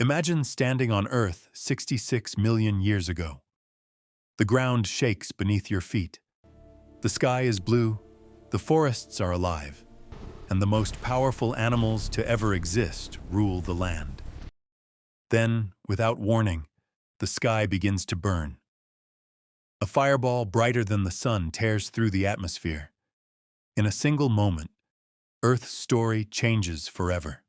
Imagine standing on Earth 66 million years ago. The ground shakes beneath your feet. The sky is blue, the forests are alive, and the most powerful animals to ever exist rule the land. Then, without warning, the sky begins to burn. A fireball brighter than the sun tears through the atmosphere. In a single moment, Earth's story changes forever.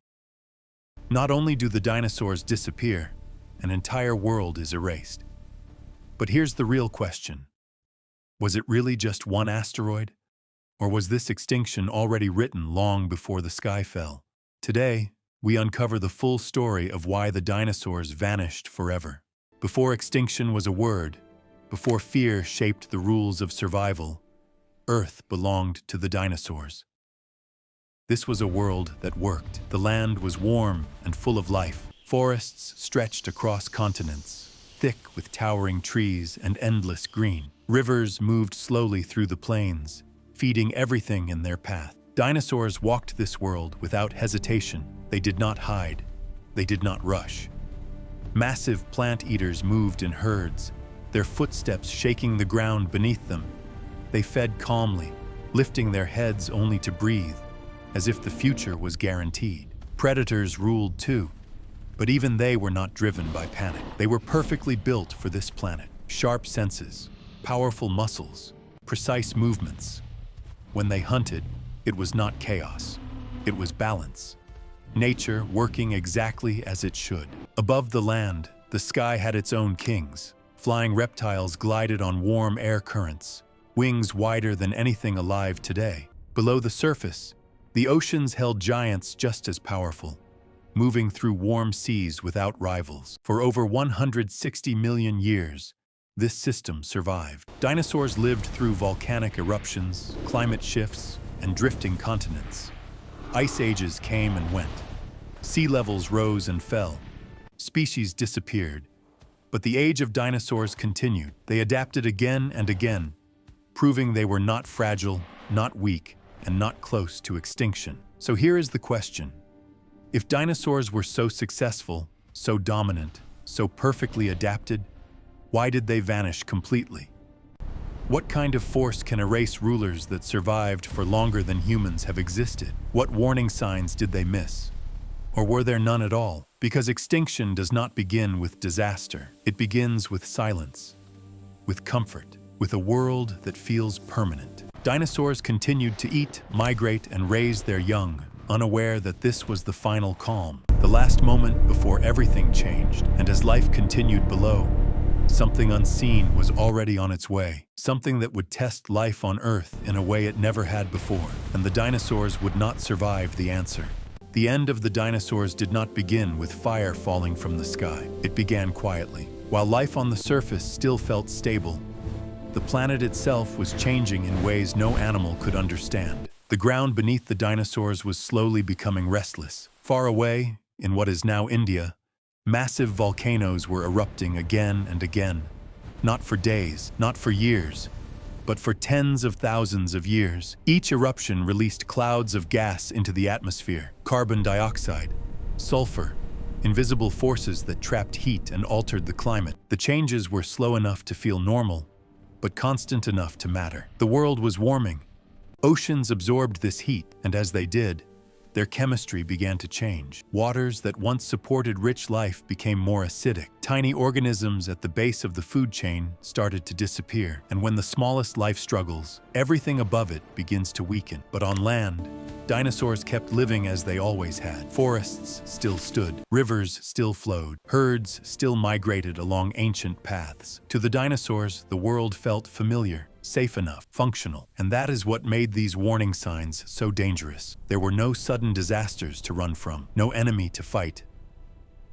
Not only do the dinosaurs disappear, an entire world is erased. But here's the real question. Was it really just one asteroid? Or was this extinction already written long before the sky fell? Today, we uncover the full story of why the dinosaurs vanished forever. Before extinction was a word, before fear shaped the rules of survival, Earth belonged to the dinosaurs. This was a world that worked. The land was warm and full of life. Forests stretched across continents, thick with towering trees and endless green. Rivers moved slowly through the plains, feeding everything in their path. Dinosaurs walked this world without hesitation. They did not hide. They did not rush. Massive plant-eaters moved in herds, their footsteps shaking the ground beneath them. They fed calmly, lifting their heads only to breathe, as if the future was guaranteed. Predators ruled too, but even they were not driven by panic. They were perfectly built for this planet. Sharp senses, powerful muscles, precise movements. When they hunted, it was not chaos. It was balance. Nature working exactly as it should. Above the land, the sky had its own kings. Flying reptiles glided on warm air currents, wings wider than anything alive today. Below the surface, the oceans held giants just as powerful, moving through warm seas without rivals. For over 160 million years, this system survived. Dinosaurs lived through volcanic eruptions, climate shifts, and drifting continents. Ice ages came and went. Sea levels rose and fell. Species disappeared. But the age of dinosaurs continued. They adapted again and again, proving they were not fragile, not weak, and not close to extinction. So here is the question. If dinosaurs were so successful, so dominant, so perfectly adapted, why did they vanish completely? What kind of force can erase rulers that survived for longer than humans have existed? What warning signs did they miss? Or were there none at all? Because extinction does not begin with disaster. It begins with silence, with comfort, with a world that feels permanent. Dinosaurs continued to eat, migrate, and raise their young, unaware that this was the final calm, the last moment before everything changed. And as life continued below, something unseen was already on its way, something that would test life on Earth in a way it never had before. And the dinosaurs would not survive the answer. The end of the dinosaurs did not begin with fire falling from the sky. It began quietly. While life on the surface still felt stable, the planet itself was changing in ways no animal could understand. The ground beneath the dinosaurs was slowly becoming restless. Far away, in what is now India, massive volcanoes were erupting again and again. Not for days, not for years, but for tens of thousands of years. Each eruption released clouds of gas into the atmosphere: carbon dioxide, sulfur, invisible forces that trapped heat and altered the climate. The changes were slow enough to feel normal, but constant enough to matter. The world was warming. Oceans absorbed this heat, and as they did, their chemistry began to change. Waters that once supported rich life became more acidic. Tiny organisms at the base of the food chain started to disappear. And when the smallest life struggles, everything above it begins to weaken. But on land, dinosaurs kept living as they always had. Forests still stood, rivers still flowed, herds still migrated along ancient paths. To the dinosaurs, the world felt familiar, safe enough, functional. And that is what made these warning signs so dangerous. There were no sudden disasters to run from, no enemy to fight.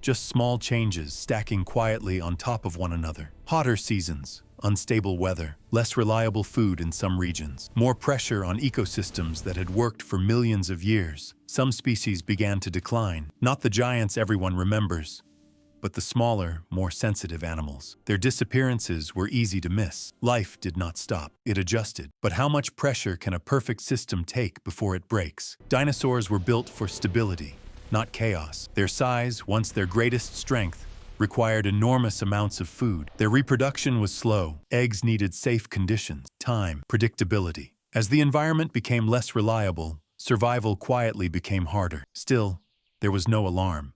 Just small changes stacking quietly on top of one another. Hotter seasons, unstable weather, less reliable food in some regions, more pressure on ecosystems that had worked for millions of years. Some species began to decline, not the giants everyone remembers, but the smaller, more sensitive animals. Their disappearances were easy to miss. Life did not stop. It adjusted. But how much pressure can a perfect system take before it breaks? Dinosaurs were built for stability. not chaos. Their size, once their greatest strength, required enormous amounts of food. Their reproduction was slow. Eggs needed safe conditions, time, predictability. As the environment became less reliable, survival quietly became harder. Still, there was no alarm.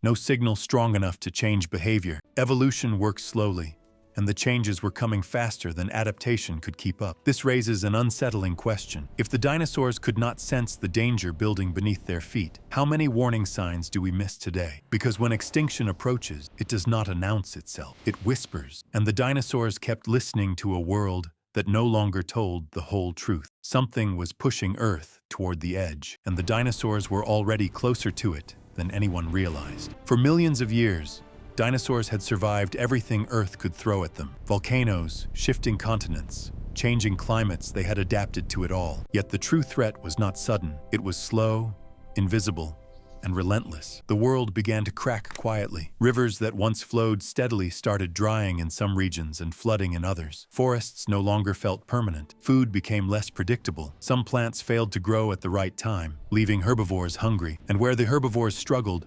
No signal strong enough to change behavior. Evolution worked slowly, and the changes were coming faster than adaptation could keep up. This raises an unsettling question. If the dinosaurs could not sense the danger building beneath their feet, how many warning signs do we miss today? Because when extinction approaches, it does not announce itself. It whispers, and the dinosaurs kept listening to a world that no longer told the whole truth. Something was pushing Earth toward the edge, and the dinosaurs were already closer to it than anyone realized. For millions of years, dinosaurs had survived everything Earth could throw at them. Volcanoes, shifting continents, changing climates, they had adapted to it all. Yet the true threat was not sudden. It was slow, invisible, and relentless. The world began to crack quietly. Rivers that once flowed steadily started drying in some regions and flooding in others. Forests no longer felt permanent. Food became less predictable. Some plants failed to grow at the right time, leaving herbivores hungry. And where the herbivores struggled,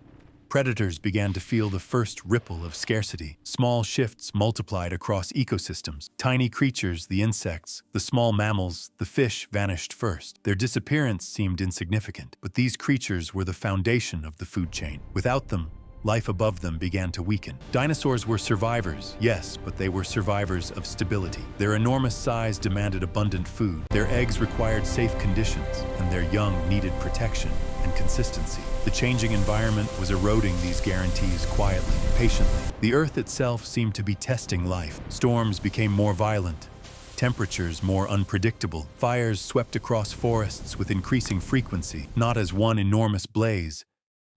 predators began to feel the first ripple of scarcity. Small shifts multiplied across ecosystems. Tiny creatures, the insects, the small mammals, the fish vanished first. Their disappearance seemed insignificant, but these creatures were the foundation of the food chain. Without them, life above them began to weaken. Dinosaurs were survivors, yes, but they were survivors of stability. Their enormous size demanded abundant food. Their eggs required safe conditions, and their young needed protection and consistency. The changing environment was eroding these guarantees quietly, patiently. The Earth itself seemed to be testing life. Storms became more violent, temperatures more unpredictable. Fires swept across forests with increasing frequency, not as one enormous blaze,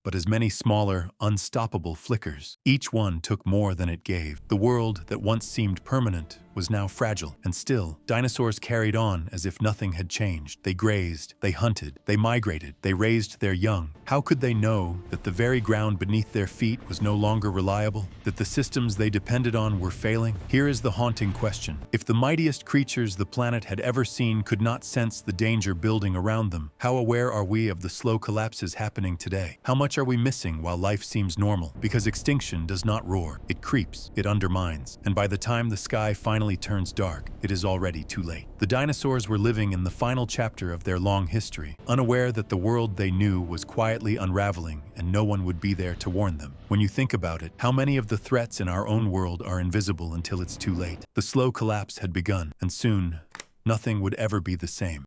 but as many smaller, unstoppable flickers. Each one took more than it gave. The world that once seemed permanent was now fragile, and still, dinosaurs carried on as if nothing had changed. They grazed, they hunted, they migrated, they raised their young. How could they know that the very ground beneath their feet was no longer reliable? That the systems they depended on were failing? Here is the haunting question. If the mightiest creatures the planet had ever seen could not sense the danger building around them, how aware are we of the slow collapses happening today? How much are we missing while life seems normal? Because extinction does not roar. It creeps, it undermines, and by the time the sky finally turns dark, it is already too late. The dinosaurs were living in the final chapter of their long history, unaware that the world they knew was quietly unraveling and no one would be there to warn them. When you think about it, how many of the threats in our own world are invisible until it's too late? The slow collapse had begun, and soon, nothing would ever be the same.